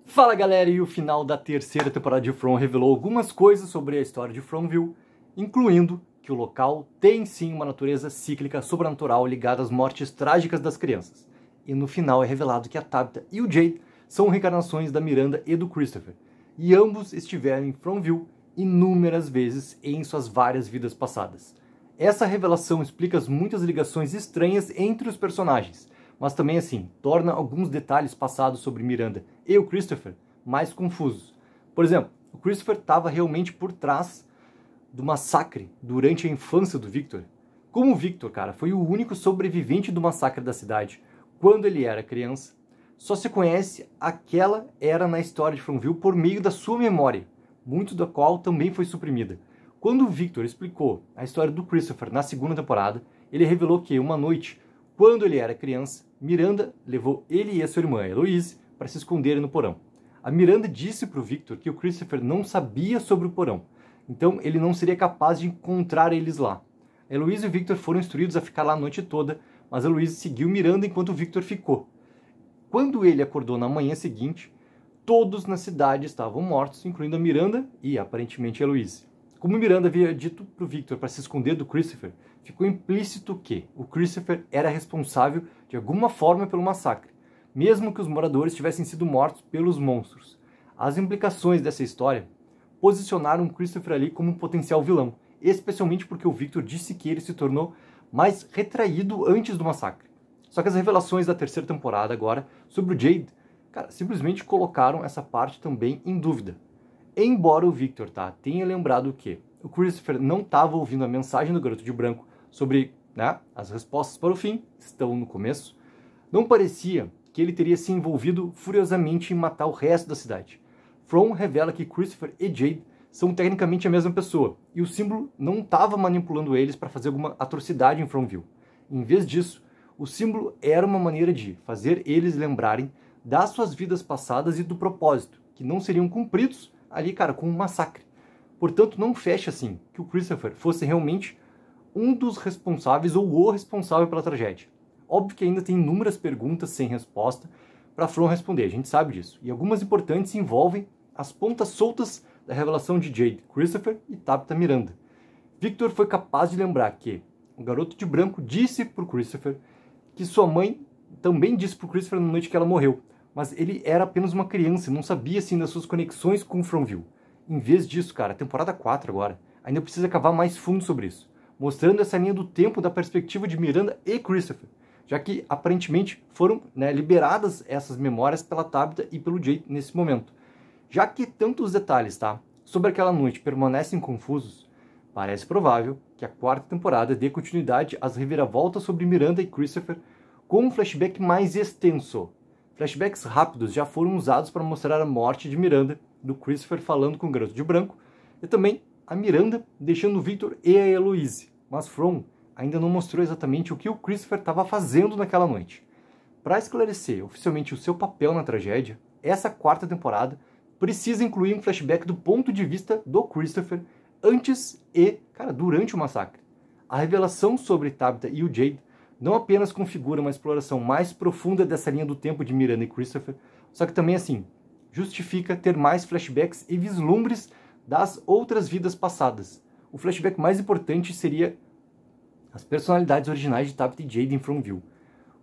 Fala galera, e o final da terceira temporada de From revelou algumas coisas sobre a história de Fromville, incluindo que o local tem sim uma natureza cíclica sobrenatural ligada às mortes trágicas das crianças. E no final é revelado que a Tabitha e o Jade são reencarnações da Miranda e do Christopher, e ambos estiveram em Fromville inúmeras vezes em suas várias vidas passadas. Essa revelação explica as muitas ligações estranhas entre os personagens, mas também assim, torna alguns detalhes passados sobre Miranda e o Christopher mais confusos. Por exemplo, o Christopher estava realmente por trás do massacre durante a infância do Victor. Como o Victor, cara, foi o único sobrevivente do massacre da cidade quando ele era criança, só se conhece aquela era na história de Fromville por meio da sua memória, muito da qual também foi suprimida. Quando o Victor explicou a história do Christopher na segunda temporada, ele revelou que uma noite, quando ele era criança, Miranda levou ele e a sua irmã, Eloise, para se esconderem no porão. A Miranda disse para o Victor que o Christopher não sabia sobre o porão, então ele não seria capaz de encontrar eles lá. A Eloise e o Victor foram instruídos a ficar lá a noite toda, mas a Eloise seguiu Miranda enquanto o Victor ficou. Quando ele acordou na manhã seguinte, todos na cidade estavam mortos, incluindo a Miranda e, aparentemente, a Eloise. Como Miranda havia dito para o Victor para se esconder do Christopher, ficou implícito que o Christopher era responsável de alguma forma pelo massacre, mesmo que os moradores tivessem sido mortos pelos monstros. As implicações dessa história posicionaram o Christopher ali como um potencial vilão, especialmente porque o Victor disse que ele se tornou mais retraído antes do massacre. Só que as revelações da terceira temporada agora sobre o Jade, cara, simplesmente colocaram essa parte também em dúvida. Embora o Victor tenha lembrado que o Christopher não estava ouvindo a mensagem do Garoto de Branco sobre as respostas para o fim, estão no começo, não parecia que ele teria se envolvido furiosamente em matar o resto da cidade. From revela que Christopher e Jade são tecnicamente a mesma pessoa, e o símbolo não estava manipulando eles para fazer alguma atrocidade em Fromville. Em vez disso, o símbolo era uma maneira de fazer eles lembrarem das suas vidas passadas e do propósito, que não seriam cumpridos ali, cara, com um massacre. Portanto, não fecha assim que o Christopher fosse realmente um dos responsáveis ou o responsável pela tragédia. Óbvio que ainda tem inúmeras perguntas sem resposta para From responder, a gente sabe disso. E algumas importantes envolvem as pontas soltas da revelação de Jade, Christopher e Tabitha Miranda. Victor foi capaz de lembrar que o Garoto de Branco disse para o Christopher que sua mãe também disse para o Christopher na noite que ela morreu, mas ele era apenas uma criança e não sabia assim das suas conexões com Fromville. Em vez disso, cara, a temporada 4 agora ainda precisa cavar mais fundo sobre isso, mostrando essa linha do tempo da perspectiva de Miranda e Christopher, já que aparentemente foram liberadas essas memórias pela Tabitha e pelo Jade nesse momento. Já que tantos detalhes sobre aquela noite permanecem confusos, parece provável que a quarta temporada dê continuidade às reviravoltas sobre Miranda e Christopher com um flashback mais extenso. Flashbacks rápidos já foram usados para mostrar a morte de Miranda, do Christopher falando com o Garoto de Branco, e também a Miranda deixando o Victor e a Eloise. Mas From ainda não mostrou exatamente o que o Christopher estava fazendo naquela noite. Para esclarecer oficialmente o seu papel na tragédia, essa quarta temporada precisa incluir um flashback do ponto de vista do Christopher antes e, durante o massacre. A revelação sobre Tabitha e o Jade não apenas configura uma exploração mais profunda dessa linha do tempo de Miranda e Christopher, só que também, justifica ter mais flashbacks e vislumbres das outras vidas passadas. O flashback mais importante seria as personalidades originais de Tabitha e Jade em Fromville,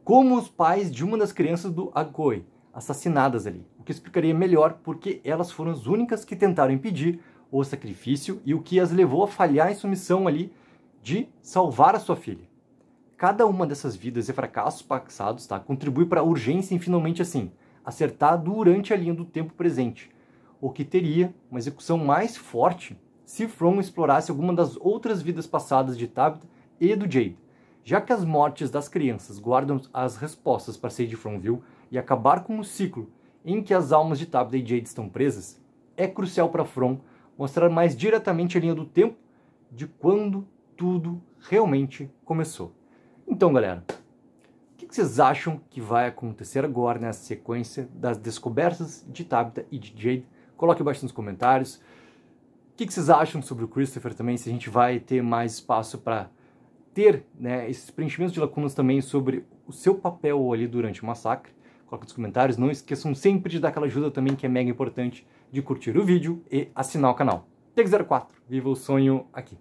como os pais de uma das crianças do Agoi, assassinadas ali, o que explicaria melhor porque elas foram as únicas que tentaram impedir o sacrifício e o que as levou a falhar em sua missão ali de salvar a sua filha. Cada uma dessas vidas e fracassos passados contribui para a urgência em finalmente acertar durante a linha do tempo presente, o que teria uma execução mais forte se From explorasse alguma das outras vidas passadas de Tabitha e do Jade. Já que as mortes das crianças guardam as respostas para sair de Fromville e acabar com o ciclo em que as almas de Tabitha e Jade estão presas, é crucial para From mostrar mais diretamente a linha do tempo de quando tudo realmente começou. Então, galera, o que vocês acham que vai acontecer agora nessa sequência das descobertas de Tabitha e de Jade? Coloque abaixo nos comentários. O que vocês acham sobre o Christopher também, se a gente vai ter mais espaço para ter esses preenchimentos de lacunas também sobre o seu papel ali durante o massacre. coloque nos comentários. Não esqueçam sempre de dar aquela ajuda também, que é mega importante, de curtir o vídeo e assinar o canal. Tech04, viva o sonho aqui!